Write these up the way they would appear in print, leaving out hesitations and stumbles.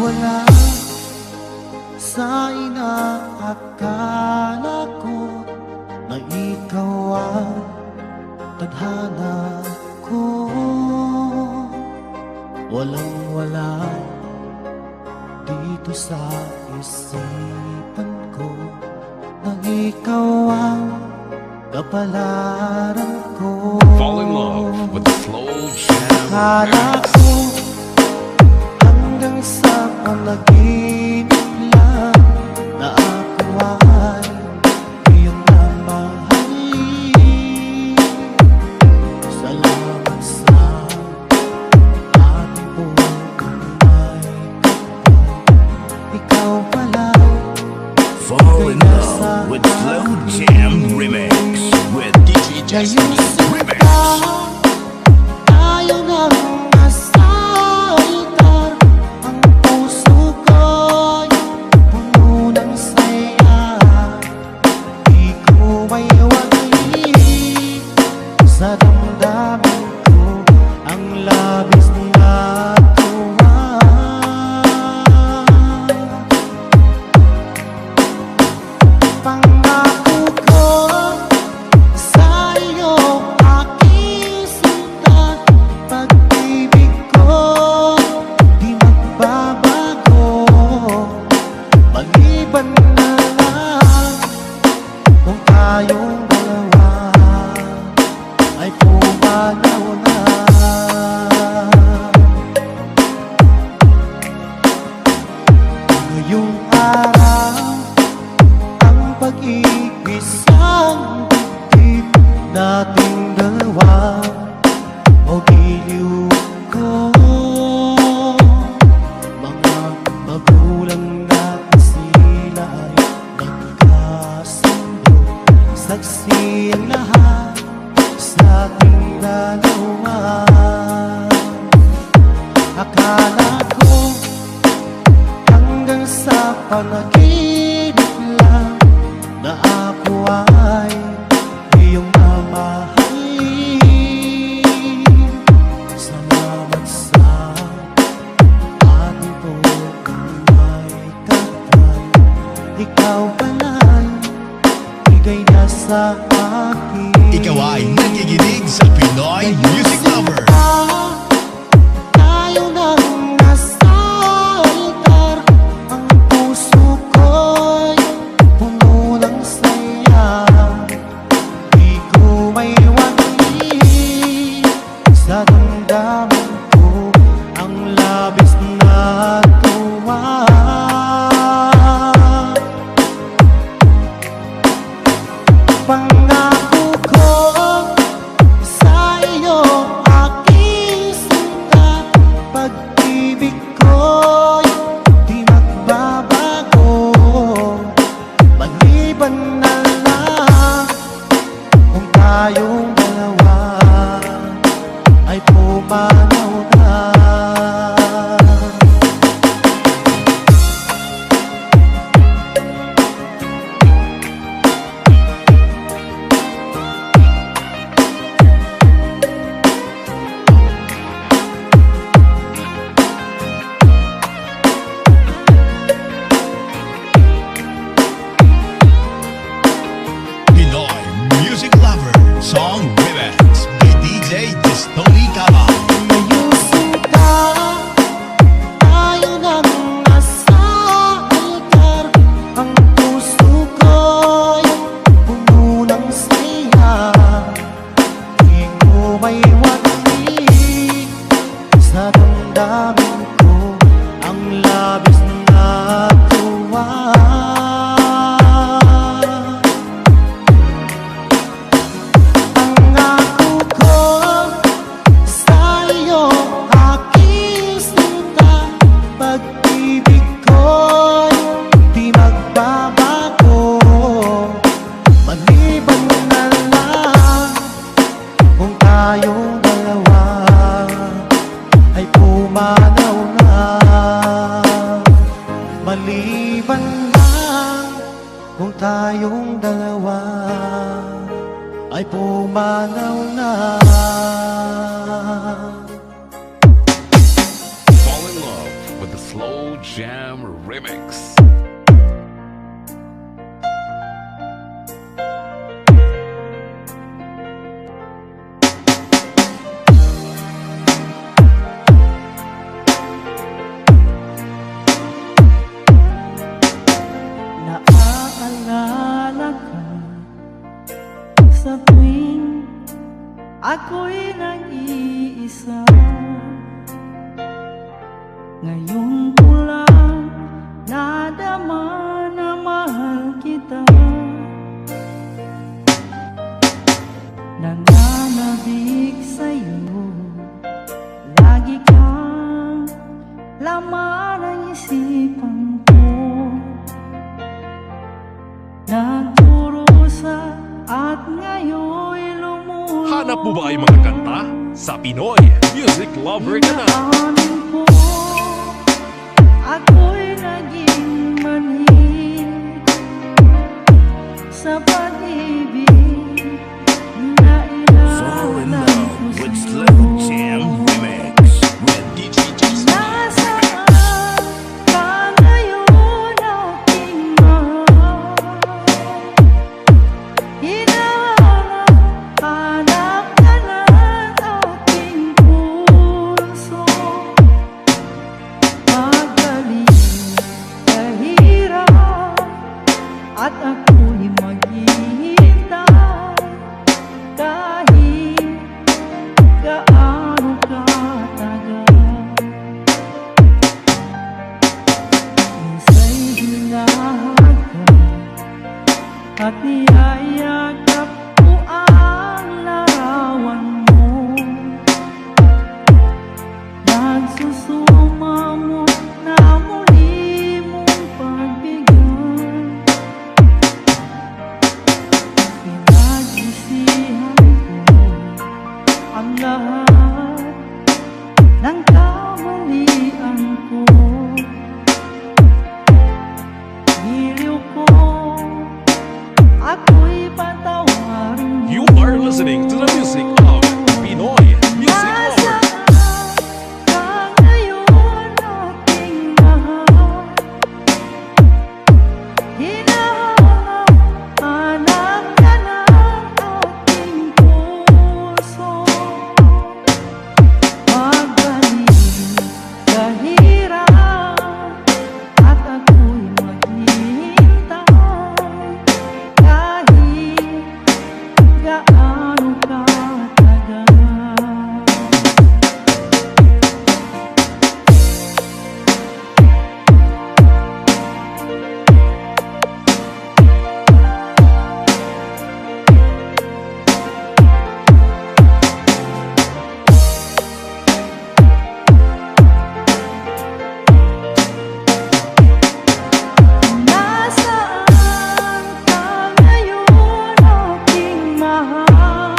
wala sa inaakala ko na ikaw ang tadhana ko. Walang wala dito sa isipan ko na ikaw ang kapalaran ko. Fall in love with the slow jam Akala remix. ko hanggang sa panaginip lang na ako ay iyong namahalin. Salamat sa ating buhay kapag ikaw pala. Fall in love with Slow Jam Remix with DJ Justin Remix. Ayaw nang nasa altar, ang puso ko'y puno ng saya. Di ko may wagi sa damdamin ko ang labis na tuwa. Pangako ko sa iyo, aking sinta, pag-ibig ko di magbabago. Maliban na lang kung tayong dalawa ay pumanaw na. Ngayong araw ang pag-iisang dibdib nating dalawa o giliw ko. Mga magulang natin sila ay nagkasundo, saksi ang lahat sa ating dalawa. Akala ko hanggang sa panaginip lang na ako ay iyong mamahalin. Salamat sa ating buhay kapag ikaw pala'y bigay na sa akin. Ikaw ay nakikinig sa Pinoy Music Lover. Ayaw nang nasa altar, ang puso ko'y puno ng saya. Di ko may wagi sa damdamin ko ang labis na tuwa. Pangako ko sa iyo, aking sinta, pag-ibig ko'y di magbabago. Maliban na lang kung tayong dalawa ay pumanaw na. Pinoy Music Lover Song Remix by DJ Destoni Cabal. Mayusin ka, ayaw nang nasa altar, ang puso ko'y puno ng saya. Di ko may wagi sa damdamin ko ang labis na tuwa. Pangako ko sa iyo, aking sinta, pag-ibig ko'y di magbabago. Maliban na lang kung tayong dalawa ay pumanaw na. Maliban lang kung tayong dalawa ay pumanaw na. Fall in love with the slow Slow Jam Remix. Naaalala ka sa tuwing ako'y nag-iisa. Ngayon ko lang nadama na mahal kita. Nananabik sa'yo, lagi kang laman ng isipan ko. Nagdurusa at ngayon'y lumuha. Hanap mo ba ay mga kanta? Sa Pinoy Music Lover ka na. Inaamin ko, ako'y naging manhid sa pag-ibig na Fall in ilalang love ko with sa'yo. Slow Jam Remix with DJ Justin. Nasaan ka ngayon, aking mahal? Hinahanap ka ng aking puso. Magaling, kahirap, at ako'y maghihintay kahit gaano katagal. Minsa'y hinahag ka at niyayakap ko ang larawan mo. Nagsusumamo na muli mong pagbigyan. Pinagsisihan ko ang lahat ng kamalian ko. Giliw ko, ako'y patawarin mo. You are listening to the music of Pinoy Music Lover. Nasaan ka ngayon, aking mahal? Hinahanap ka ng aking puso. Magaling, kahirap, at ako'y maghihintay kahit gaano katagal. Nasaan ka ngayon, aking mahal?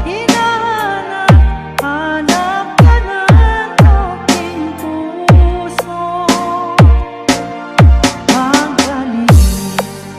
Hinahanap ka ng aking puso. Magaling,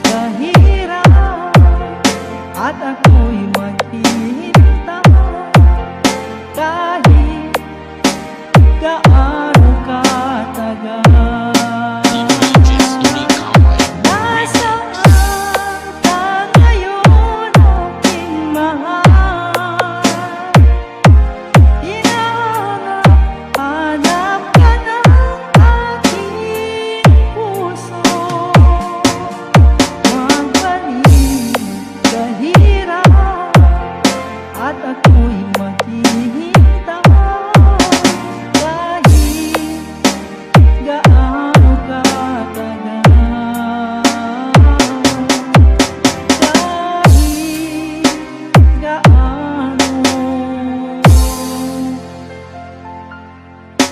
kahirap, at ako'y maghihintay kahit gaano katagal. Nasaan ka ngayon, aking mahal? Hinahanap ka ng aking puso. Magaling, kahirap, at ako'y maghihintay kahit gaano katagal. Kahit gaano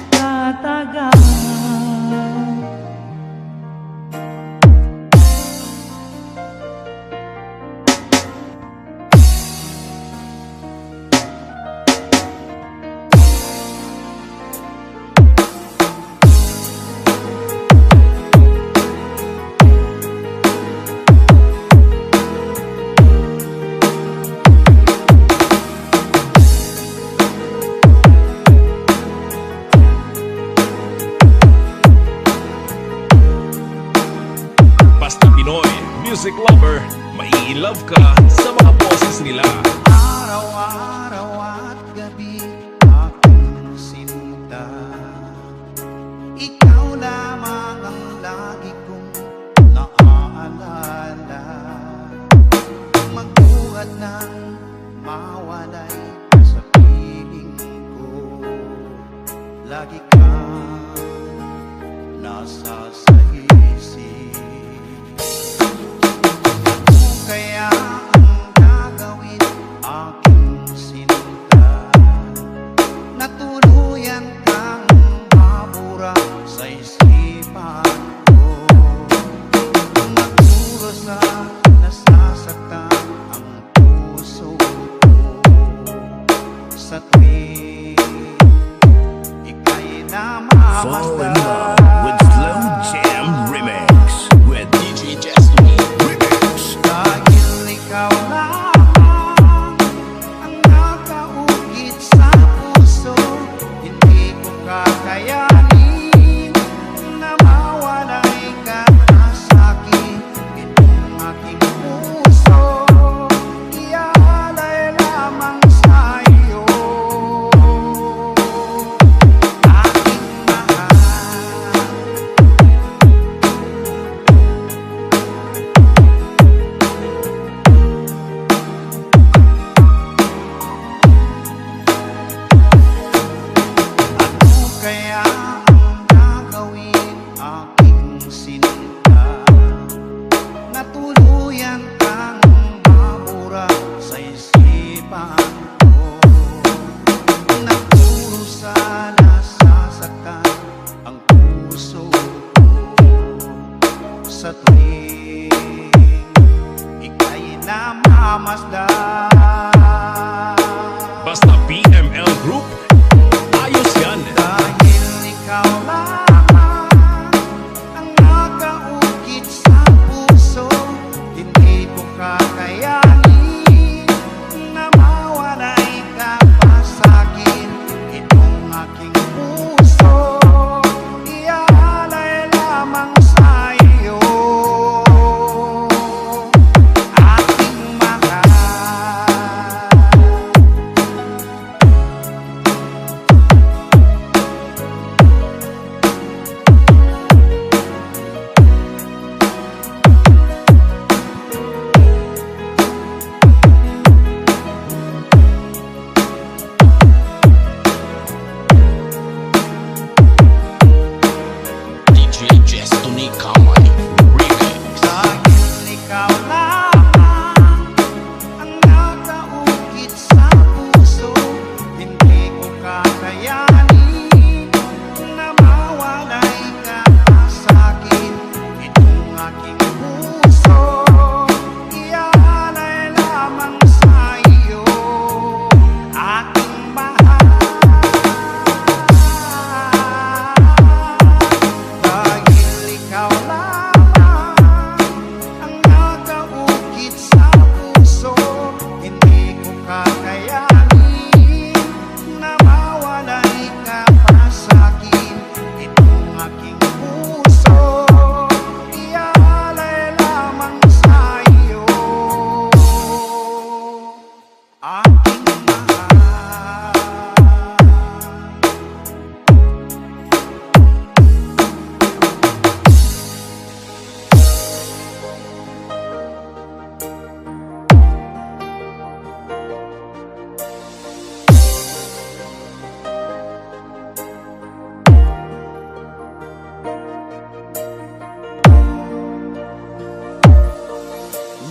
katagal. music lover, mai-love ka sa mga boses nila. Araw-araw at gabi aking sinta, ikaw lamang ang lagi kong naaalala. Magbuhat ng mawalay sa piling ko, lagi kang nasa sa isip. Ano kaya ang gagawin aking sinta, na tuluyan kang mabura sa isipan ko? Nagdurusa, nasasaktan ang puso ko sa tuwing ika'y Fall in namamasdan. love with Slow Jam Remix with DJ Destiny Remix. Dahil ikaw lamang ang nakaukit sa puso, hindi ko kakayanin na mawalay ka na sa'kin. Itong aking puso, iaalay lamang sa iyo, aking mahal. Ano kaya ang gagawin aking sinta, na tuluyan kang mabura sa isipan ko? Nagdurusa, nasasaktan ang puso ko sa tuwing ika'y namamasdan. Basta PML Group, ayos yan. Dahil ikaw lamang ang nakaukit sa puso, hindi ko kakayanin na mawalay ka pa sa'kin. Itong aking puso, iaalay lamang sa iyo, aking mahal. DJ Destiny Kamay Remix. Dahil ikaw lamang ang nakaukit sa puso, hindi ko kakayanin na mawalay ka pa sa'kin. Itong aking puso, iaalay lamang sa iyo, aking mahal. Dahil ikaw lamang ang nakaukit sa puso, hindi ko kakayanin na mawalay ka pa sa'kin. Itong aking puso, iaalay lamang sa iyo, aking mahal.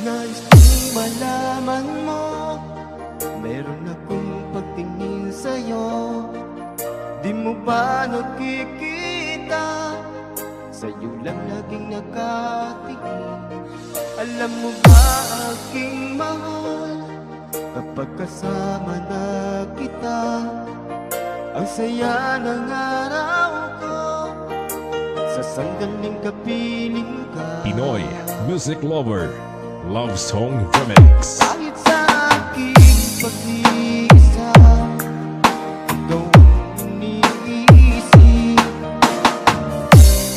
Nais kong malaman mo, meron akong pagtingin sa'yo. Di mo ba nakikita, sa'yo lang laging nakatingin. Alam mo ba aking mahal, kapag kasama na kita, ang saya ng araw ko, sa sandaling kapiling ka. Pinoy music lover, love song remix. Kahit sa aking pag-iisa, ikaw ang iniisip,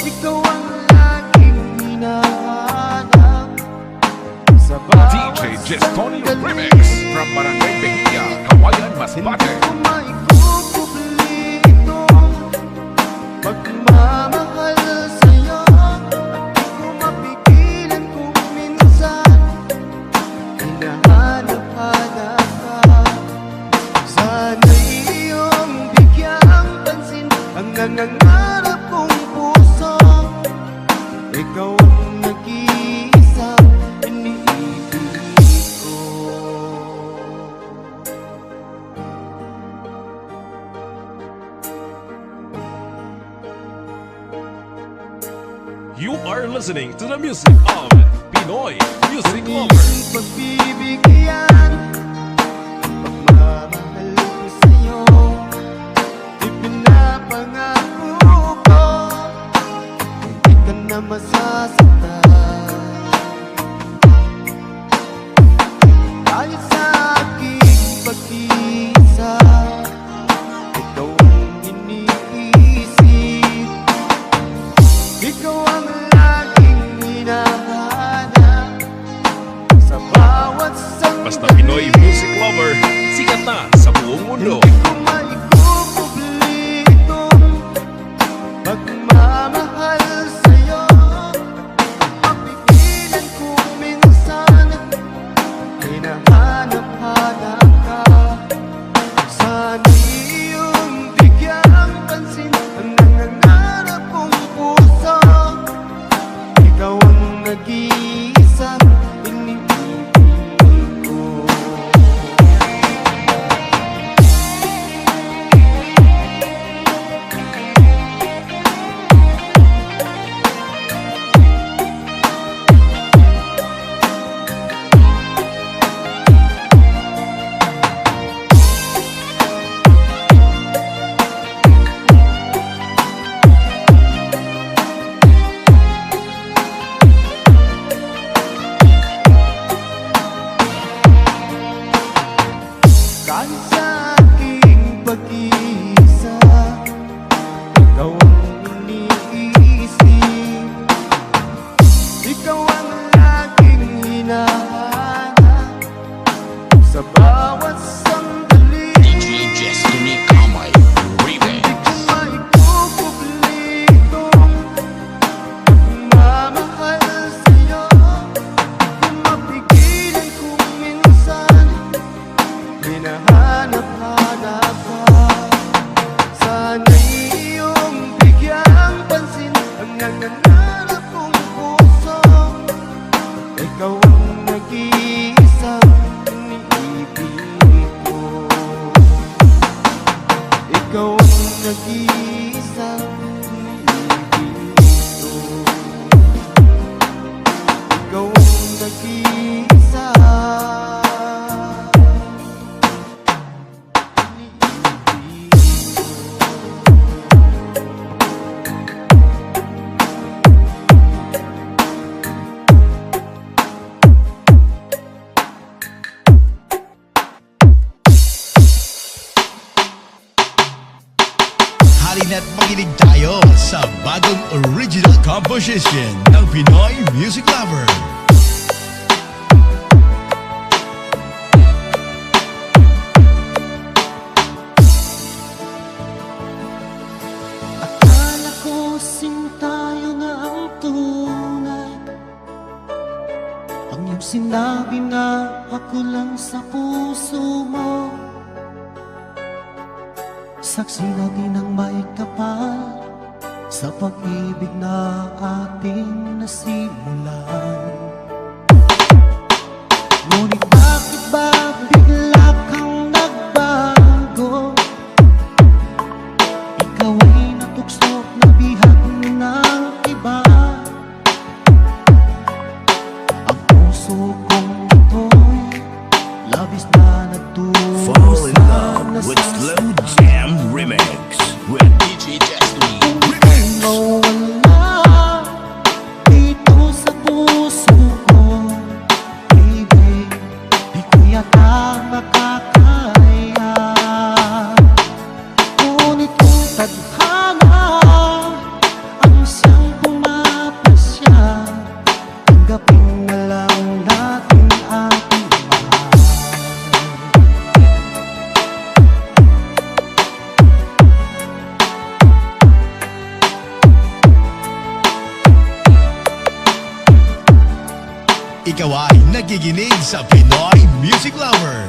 ikaw ang laging hinahanap Magmamahal sa'yo at di ko mapigilan kung minsan hinahanap-hanap ka. Sana'y iyong bigyang pansin ang nangangarap kong puso. Ikaw ang nag-iisang iniibig ko. You are listening to the music of Pinoy Music Lover. Iyong pagbibigyan, pagmamahal ko sa'yo, ipinapangako ko, hindi ka na masasaktan. Dahil sa aking pag-iisa, ikaw ang iniisip, ikaw ang laging hinahanap sa bawat sandali. Basta Pinoy Music Lover, sikat na sa buong mundo. Hindi ko maikukubli itong pagmamahal sa'yo. Mapigilan kung minsan hinahanap-hanap ka. Sana'y iyong bigyang pansin ang nangangarap kong puso. Ikaw ang nag-iisang iniibig ko. Kahit sa aking pag-iisa, ikaw ang iniisip, ikaw ang laging hinahanap sa bawat sandali. DJ Destiny Kamay Remix. Di ko maikukubli itong pagmamahal sa'yo. Kung mapigilan kung minsan hinahanap-hanap ka. Sana'y iyong bigyang pansin ang nangangarap kong puso. Ikaw ang nag-iisang iniibig ko. Ikaw ang nag-iisang iniibig ko. Ikaw ang nag-iisa. Halina't makinig tayo sa bagong original composition ng Pinoy Music Lover. Akala ko sing tayo na ang tunay. Ang iyong sinabi na ako lang sa puso mo. Saksi natin ang may kapal sa pag-ibig na ating nasimulan. Ngunit bakit ba bigla kang nagbago? Ikaw ay natuksok na bihag ng iba. Ang puso kong ito'y labis na nagtulo Fall in sa love with Slow Jam Remix with DJ Destiny Remix. Mawala dito sa puso ikaw ay nakikinig sa Pinoy Music Lover.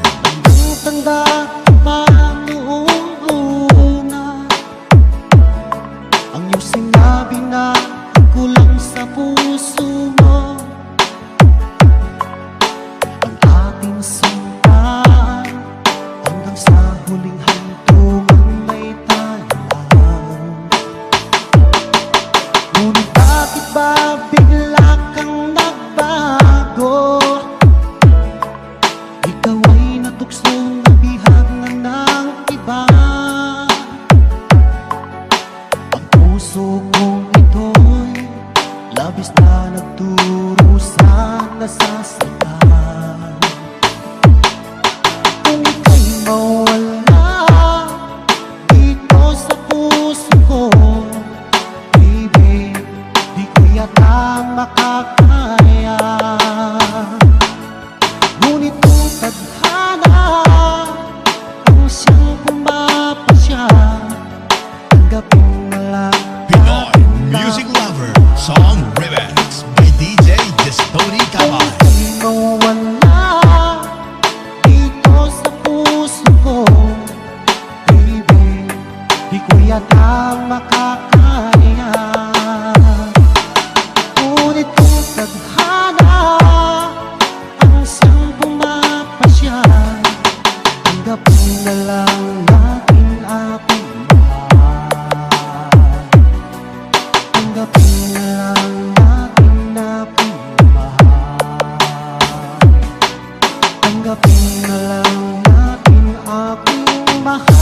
Tanda pa noong una ang iyong sinabi na ako lang sa puso mo. Ang ating sintahan hanggang sa huling hantungan may tayan. Ngunit bakit ba bigla kang nagbago? Ikaw ay natuksong nabihag na ng iba. Ang puso kong ito'y labis na nagdurusa, nasasaktan. Kung ika'y mawala dito sa puso ko, baby, di ko yata makakaya. Ngunit kung tadhana ang siyang pumapasya, tanggapin na lang Pinoy Music Lover Song Remix by DJ Destony kung Cabal. ika'y mawala dito sa puso ko, baby, di ko yata makakaya. Ngunit kung tadhana ang siyang pumapasya, tanggapin na lang natin aking mahal. Tanggapin na lang natin aking mahal. Tanggapin na lang natin aking mahal.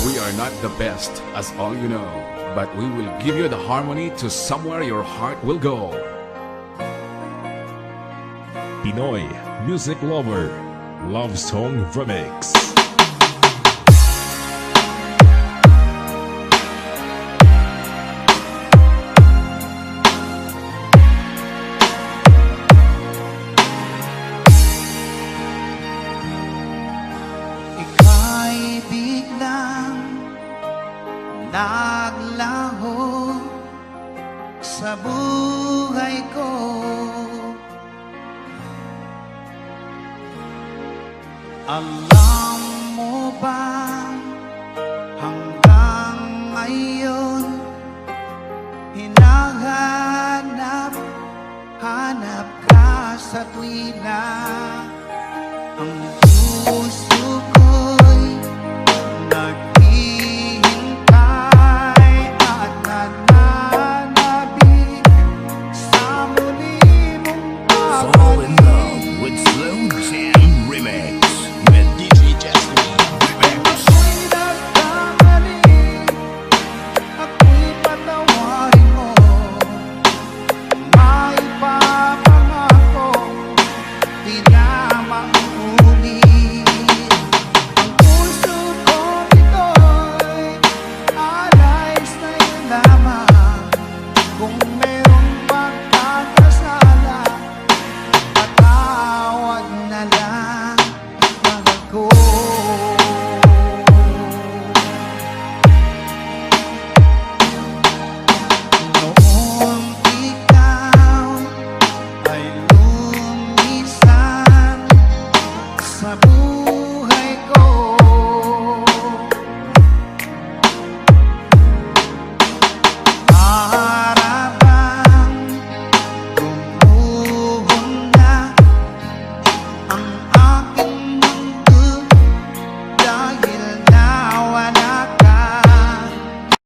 We are not the best, as all you know, but we will give you the harmony to somewhere your heart will go. Pinoy Music Lover Love Song Remix. Ika'y biglang naglaho sa buhay ko. Alam mo ba hanggang ngayon hinahanap ka sa tuwina?